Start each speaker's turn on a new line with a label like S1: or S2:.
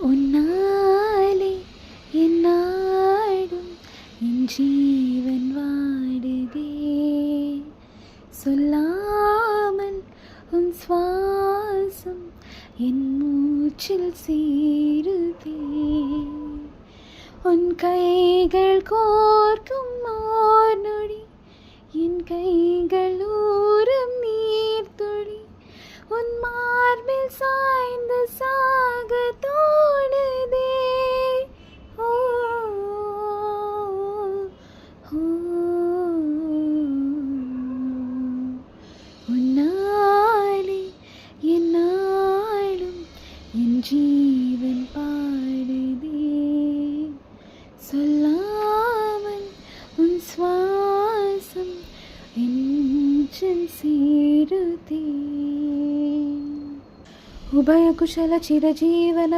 S1: உன்னாலே என்னாடும் என் ஜீவன் வாடுதே, சொல்லாமல் உன் சுவாசம் என் மூச்சில் சேருதே. உன் கைகள் கோர்க்கும் ஓர் நொடி என் கைகள் ஊறும் நீர்த்துளி, உன் மார்பில் சாய்ந்து சாக தோணுதே. ஓ, ஓ, உன்னாலே என்னாலும் என் ஜீவன் பாடுதே, சொல்லாமல் உன் சுவாசம் என் மூச்சில் சேருதே. உபய குशल चिरजीवन